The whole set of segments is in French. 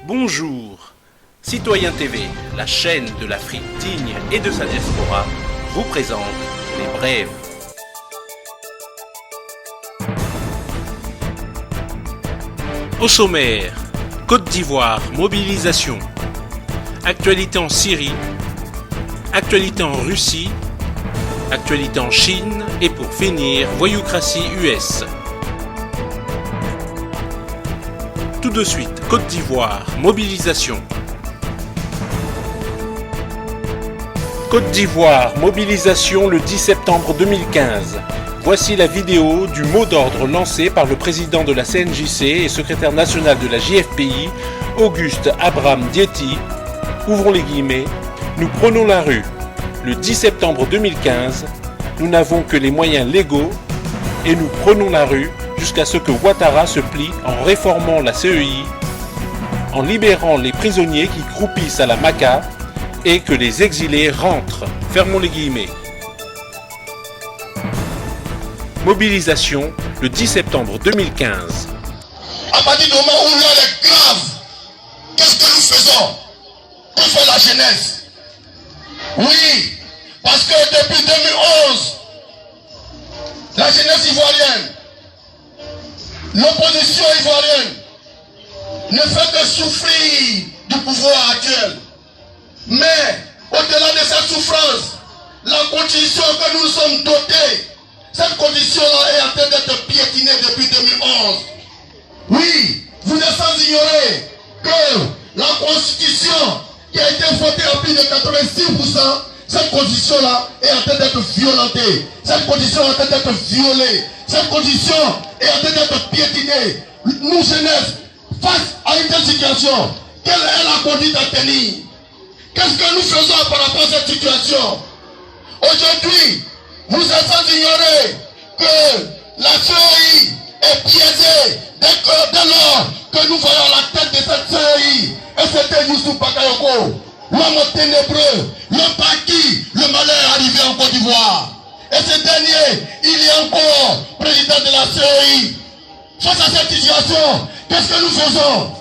Bonjour, Citoyen TV, la chaîne de l'Afrique digne et de sa diaspora, vous présente les brèves. Au sommaire, Côte d'Ivoire, mobilisation, actualité en Syrie, actualité en Russie, actualité en Chine et pour finir, voyoucratie US. Tout de suite, Côte d'Ivoire, mobilisation. Côte d'Ivoire, mobilisation le 10 septembre 2015. Voici la vidéo du mot d'ordre lancé par le président de la CNJC et secrétaire national de la JFPI, Auguste Abraham Diéty. Ouvrons les guillemets. Nous prenons la rue. Le 10 septembre 2015, nous n'avons que les moyens légaux et nous prenons la rue jusqu'à ce que Ouattara se plie en réformant la CEI, en libérant les prisonniers qui croupissent à la Maca et que les exilés rentrent. Fermons les guillemets. Mobilisation le 10 septembre 2015. À partir du moment où l'heure est grave, qu'est-ce que nous faisons? Que fait la jeunesse? Oui, parce que depuis 2011, la jeunesse ivoirienne, l'opposition ivoirienne ne fait que souffrir du pouvoir actuel. Mais au-delà de cette souffrance, la condition que nous sommes dotés, cette condition-là est en train d'être piétinée depuis 2011. Oui, vous êtes sans ignorer que la constitution qui a été votée à plus de 86%, cette condition-là est en train d'être violentée. Cette condition est en train d'être violée. Cette condition est en train d'être piétinée. Nous, jeunesse, face à une telle situation, quelle est la conduite à tenir? Qu'est-ce que nous faisons par rapport à cette situation? Aujourd'hui, vous êtes sans ignorer que la CEI est piégée dès lors que nous voyons la tête de cette CEI. Et c'était Youssou Bakayoko, l'homme ténébreux, l'homme par qui le malheur est arrivé en Côte d'Ivoire. Et ce dernier, il est encore président de la CEI. Face à cette situation, qu'est-ce que nous faisons?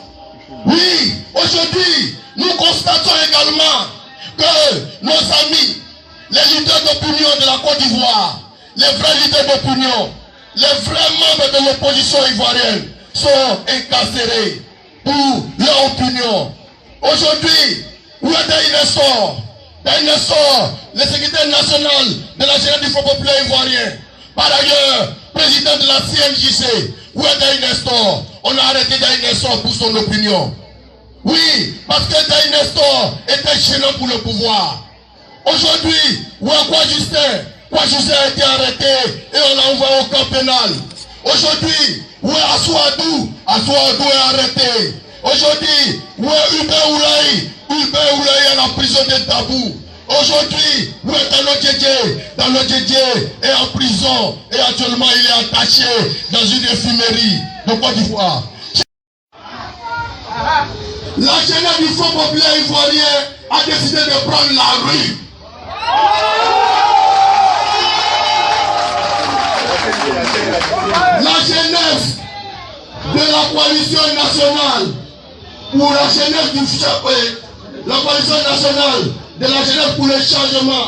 Oui, aujourd'hui, nous constatons également que nos amis, les leaders d'opinion de la Côte d'Ivoire, les vrais leaders d'opinion, les vrais membres de l'opposition ivoirienne sont incarcérés pour leur opinion. Aujourd'hui, où est Dainestor? Dainestor, le secrétaire national de la jeunesse du Front populaire ivoirien, par ailleurs, président de la CNJC, où est Dainestor? On a arrêté Dainestor pour son opinion. Oui, parce que Dainestor était gênant pour le pouvoir. Aujourd'hui, où est Kouadjustin? Kouadjustin a été arrêté et on l'a envoyé au camp pénal. Aujourd'hui, où est Assouadou? Assouadou est arrêté. Aujourd'hui, où est Hubert Oulaï? Hubert Oulaï est en prison de Tabou. Aujourd'hui, où est Dalo Djedje? Dalo Djedje est en prison et actuellement il est attaché dans une infirmerie de Côte d'Ivoire. La jeunesse du Front populaire ivoirien a décidé de prendre la rue. La jeunesse de la coalition nationale pour la jeunesse du la coalition nationale de la jeunesse pour le changement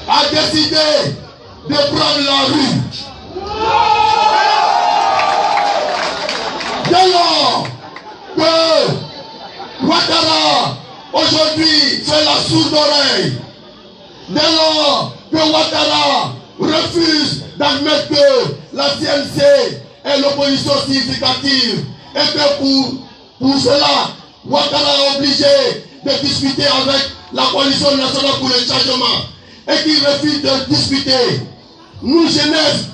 a décidé de prendre la rue. Dès lors que Ouattara aujourd'hui fait la sourde oreille, dès lors que Ouattara refuse d'admettre que la CNC est l'opposition significative et que pour cela, Ouattara est obligé de discuter avec la coalition nationale pour le changement et qu'il refuse de discuter. Nous, jeunesse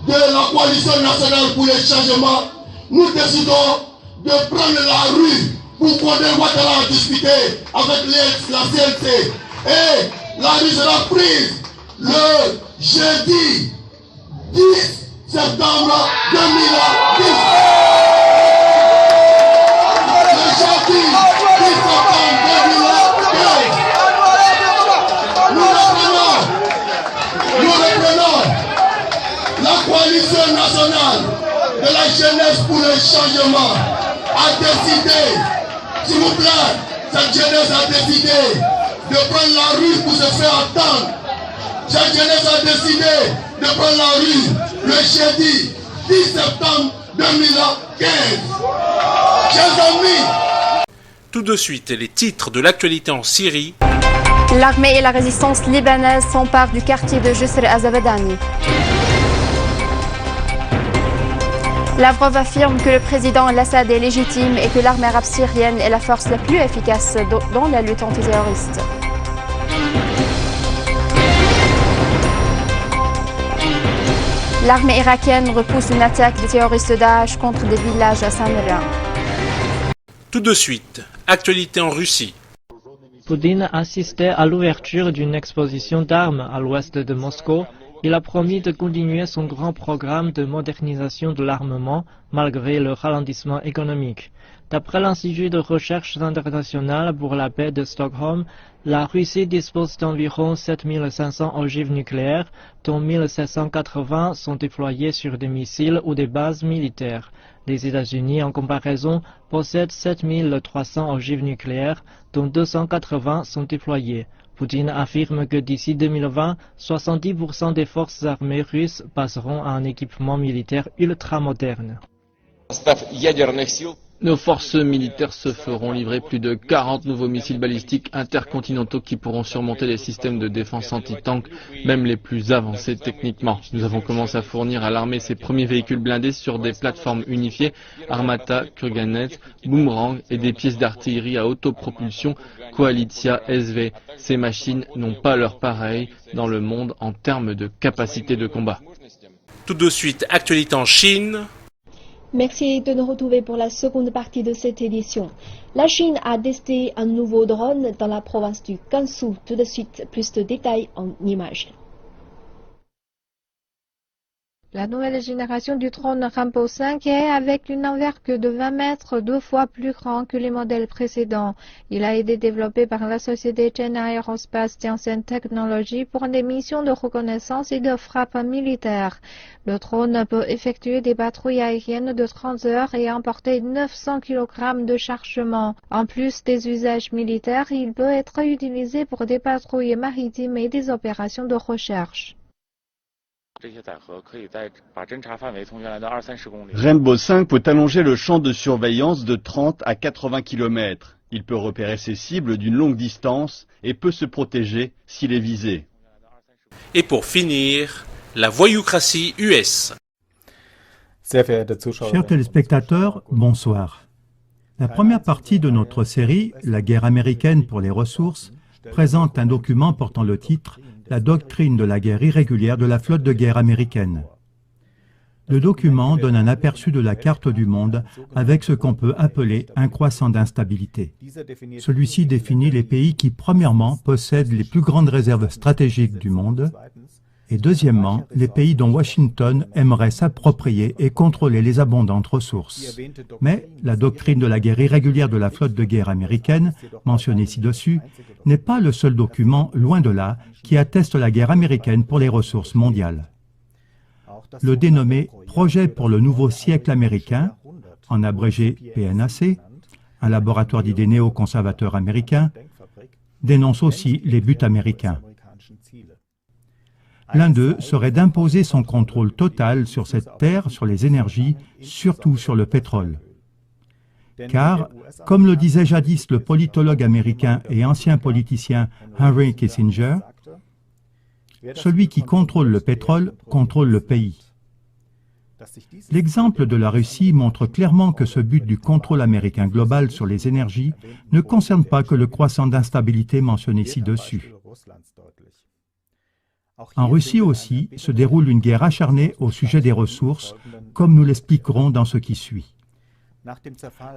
de la coalition nationale pour le changement, nous décidons de prendre la rue pour conduire Ouattara à discuter avec la CNC. Et la rue sera prise le jeudi 10 septembre 2010. Le jeudi 10 septembre 2015. Nous reprenons la coalition nationale de la jeunesse pour le changement a décidé S'il vous plaît, cette jeunesse a décidé de prendre la rue pour se faire entendre. Cette jeunesse a décidé de prendre la rue le jeudi 10 septembre 2015. Chers amis, Tout de suite, les titres de l'actualité en Syrie. L'armée et la résistance libanaise s'emparent du quartier de Jisr Azabadani. Lavrov affirme que le président Al-Assad est légitime et que l'armée arabe syrienne est la force la plus efficace dans la lutte antiterroriste. L'armée irakienne repousse une attaque des terroristes de Daesh contre des villages à Saint-Mérin. Tout de suite, actualité en Russie. Poutine assistait à l'ouverture d'une exposition d'armes à l'ouest de Moscou. Il a promis de continuer son grand programme de modernisation de l'armement malgré le ralentissement économique. D'après l'Institut de recherche internationale pour la paix de Stockholm, la Russie dispose d'environ 7500 ogives nucléaires, dont 1780 sont déployés sur des missiles ou des bases militaires. Les États-Unis, en comparaison, possèdent 7300 ogives nucléaires, dont 280 sont déployées. Poutine affirme que d'ici 2020, 70% des forces armées russes passeront à un équipement militaire ultramoderne. Nos forces militaires se feront livrer plus de 40 nouveaux missiles balistiques intercontinentaux qui pourront surmonter les systèmes de défense anti-tank, même les plus avancés techniquement. Nous avons commencé à fournir à l'armée ses premiers véhicules blindés sur des plateformes unifiées, Armata, Kurganet, Boomerang et des pièces d'artillerie à autopropulsion, Koalitia SV. Ces machines n'ont pas leur pareil dans le monde en termes de capacité de combat. Tout de suite, actualité en Chine. Merci de nous retrouver pour la seconde partie de cette édition. La Chine a testé un nouveau drone dans la province du Gansu. Tout de suite, plus de détails en images. La nouvelle génération du drone Rambo 5 est avec une envergure de 20 mètres, 2 fois plus grand que les modèles précédents. Il a été développé par la société Chen Aerospace Tiansen Technology pour des missions de reconnaissance et de frappe militaire. Le drone peut effectuer des patrouilles aériennes de 30 heures et emporter 900 kg de chargement. En plus des usages militaires, il peut être utilisé pour des patrouilles maritimes et des opérations de recherche. Rainbow 5 peut allonger le champ de surveillance de 30 à 80 km. Il peut repérer ses cibles d'une longue distance et peut se protéger s'il est visé. Et pour finir, la voyoucratie US. Chers téléspectateurs, bonsoir. La première partie de notre série, La guerre américaine pour les ressources, présente un document portant le titre « La doctrine de la guerre irrégulière de la flotte de guerre américaine ». Le document donne un aperçu de la carte du monde avec ce qu'on peut appeler un croissant d'instabilité. Celui-ci définit les pays qui, premièrement, possèdent les plus grandes réserves stratégiques du monde, et deuxièmement, les pays dont Washington aimerait s'approprier et contrôler les abondantes ressources. Mais la doctrine de la guerre irrégulière de la flotte de guerre américaine, mentionnée ci-dessus, n'est pas le seul document, loin de là, qui atteste la guerre américaine pour les ressources mondiales. Le dénommé « Projet pour le nouveau siècle américain », en abrégé PNAC, un laboratoire d'idées néoconservateurs américains, dénonce aussi les buts américains. L'un d'eux serait d'imposer son contrôle total sur cette terre, sur les énergies, surtout sur le pétrole. Car, comme le disait jadis le politologue américain et ancien politicien Henry Kissinger, celui qui contrôle le pétrole contrôle le pays. L'exemple de la Russie montre clairement que ce but du contrôle américain global sur les énergies ne concerne pas que le croissant d'instabilité mentionné ci-dessus. En Russie aussi se déroule une guerre acharnée au sujet des ressources, comme nous l'expliquerons dans ce qui suit.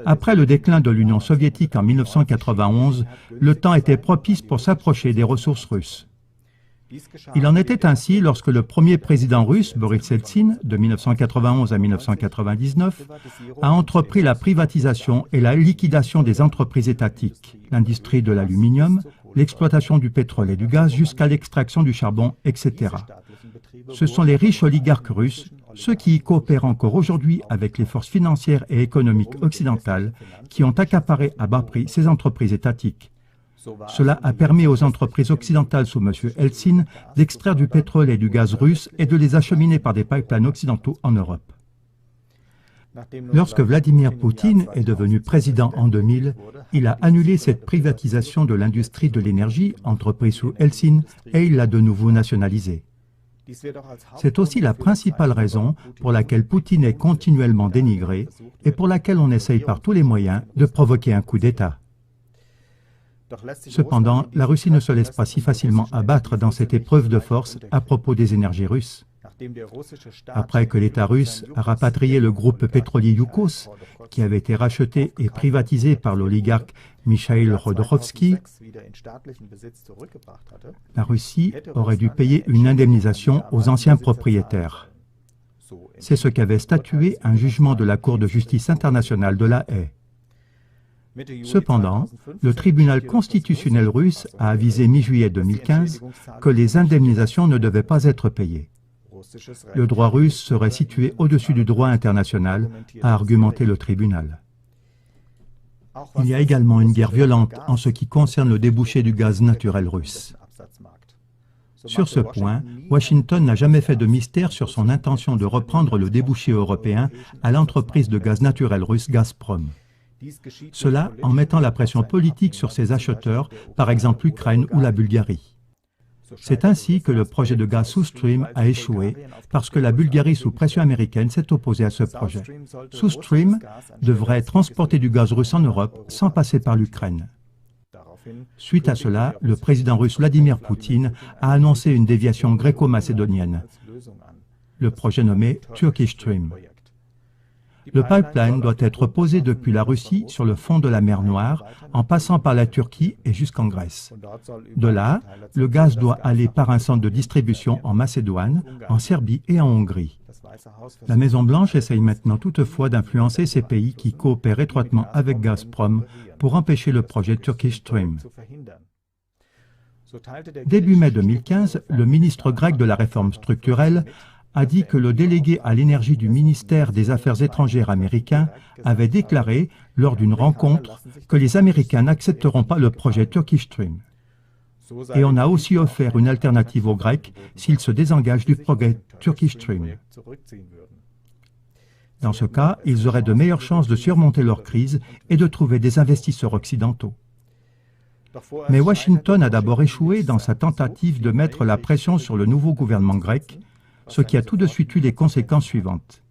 Après le déclin de l'Union soviétique en 1991, le temps était propice pour s'approcher des ressources russes. Il en était ainsi lorsque le premier président russe, Boris Eltsine, de 1991 à 1999, a entrepris la privatisation et la liquidation des entreprises étatiques, l'industrie de l'aluminium, l'exploitation du pétrole et du gaz jusqu'à l'extraction du charbon, etc. Ce sont les riches oligarques russes, ceux qui y coopèrent encore aujourd'hui avec les forces financières et économiques occidentales, qui ont accaparé à bas prix ces entreprises étatiques. Cela a permis aux entreprises occidentales sous M. Eltsine d'extraire du pétrole et du gaz russe et de les acheminer par des pipelines occidentaux en Europe. Lorsque Vladimir Poutine est devenu président en 2000, il a annulé cette privatisation de l'industrie de l'énergie, entreprise sous Eltsine, et il l'a de nouveau nationalisée. C'est aussi la principale raison pour laquelle Poutine est continuellement dénigré et pour laquelle on essaye par tous les moyens de provoquer un coup d'État. Cependant, la Russie ne se laisse pas si facilement abattre dans cette épreuve de force à propos des énergies russes. Après que l'État russe a rapatrié le groupe pétrolier Yukos, qui avait été racheté et privatisé par l'oligarque Mikhail Khodorkovsky, la Russie aurait dû payer une indemnisation aux anciens propriétaires. C'est ce qu'avait statué un jugement de la Cour de justice internationale de La Haye. Cependant, le tribunal constitutionnel russe a avisé mi-juillet 2015 que les indemnisations ne devaient pas être payées. Le droit russe serait situé au-dessus du droit international, a argumenté le tribunal. Il y a également une guerre violente en ce qui concerne le débouché du gaz naturel russe. Sur ce point, Washington n'a jamais fait de mystère sur son intention de reprendre le débouché européen à l'entreprise de gaz naturel russe Gazprom. Cela en mettant la pression politique sur ses acheteurs, par exemple l'Ukraine ou la Bulgarie. C'est ainsi que le projet de gaz South Stream a échoué, parce que la Bulgarie sous pression américaine s'est opposée à ce projet. South Stream devrait transporter du gaz russe en Europe sans passer par l'Ukraine. Suite à cela, le président russe Vladimir Poutine a annoncé une déviation gréco-macédonienne, le projet nommé Turkish Stream. Le pipeline doit être posé depuis la Russie sur le fond de la mer Noire, en passant par la Turquie et jusqu'en Grèce. De là, le gaz doit aller par un centre de distribution en Macédoine, en Serbie et en Hongrie. La Maison-Blanche essaye maintenant toutefois d'influencer ces pays qui coopèrent étroitement avec Gazprom pour empêcher le projet Turkish Stream. Début mai 2015, le ministre grec de la réforme structurelle a dit que le délégué à l'énergie du ministère des Affaires étrangères américain avait déclaré lors d'une rencontre que les Américains n'accepteront pas le projet Turkish Stream. Et on a aussi offert une alternative aux Grecs s'ils se désengagent du projet Turkish Stream. Dans ce cas, ils auraient de meilleures chances de surmonter leur crise et de trouver des investisseurs occidentaux. Mais Washington a d'abord échoué dans sa tentative de mettre la pression sur le nouveau gouvernement grec, ce qui a tout de suite eu les conséquences suivantes.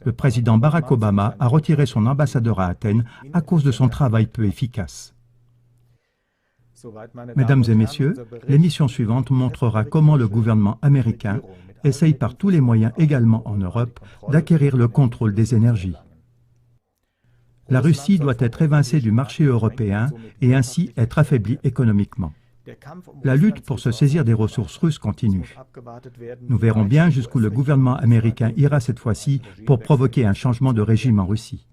Le président Barack Obama a retiré son ambassadeur à Athènes à cause de son travail peu efficace. Mesdames et messieurs, l'émission suivante montrera comment le gouvernement américain essaye par tous les moyens également en Europe d'acquérir le contrôle des énergies. La Russie doit être évincée du marché européen et ainsi être affaiblie économiquement. La lutte pour se saisir des ressources russes continue. Nous verrons bien jusqu'où le gouvernement américain ira cette fois-ci pour provoquer un changement de régime en Russie.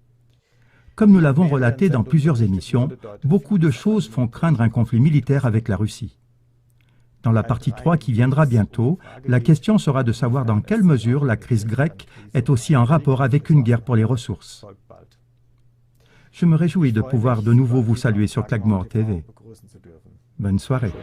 Comme nous l'avons relaté dans plusieurs émissions, beaucoup de choses font craindre un conflit militaire avec la Russie. Dans la partie 3 qui viendra bientôt, la question sera de savoir dans quelle mesure la crise grecque est aussi en rapport avec une guerre pour les ressources. Je me réjouis de pouvoir de nouveau vous saluer sur Klagmore TV. Bonne soirée.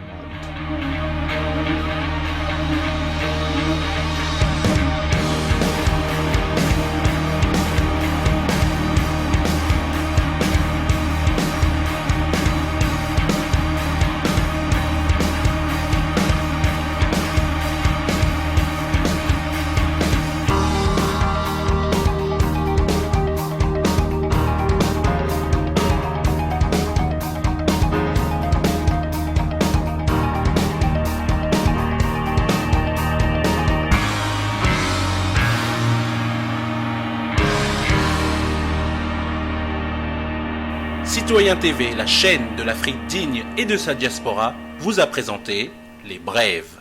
Citoyen TV, la chaîne de l'Afrique digne et de sa diaspora, vous a présenté Les Brèves.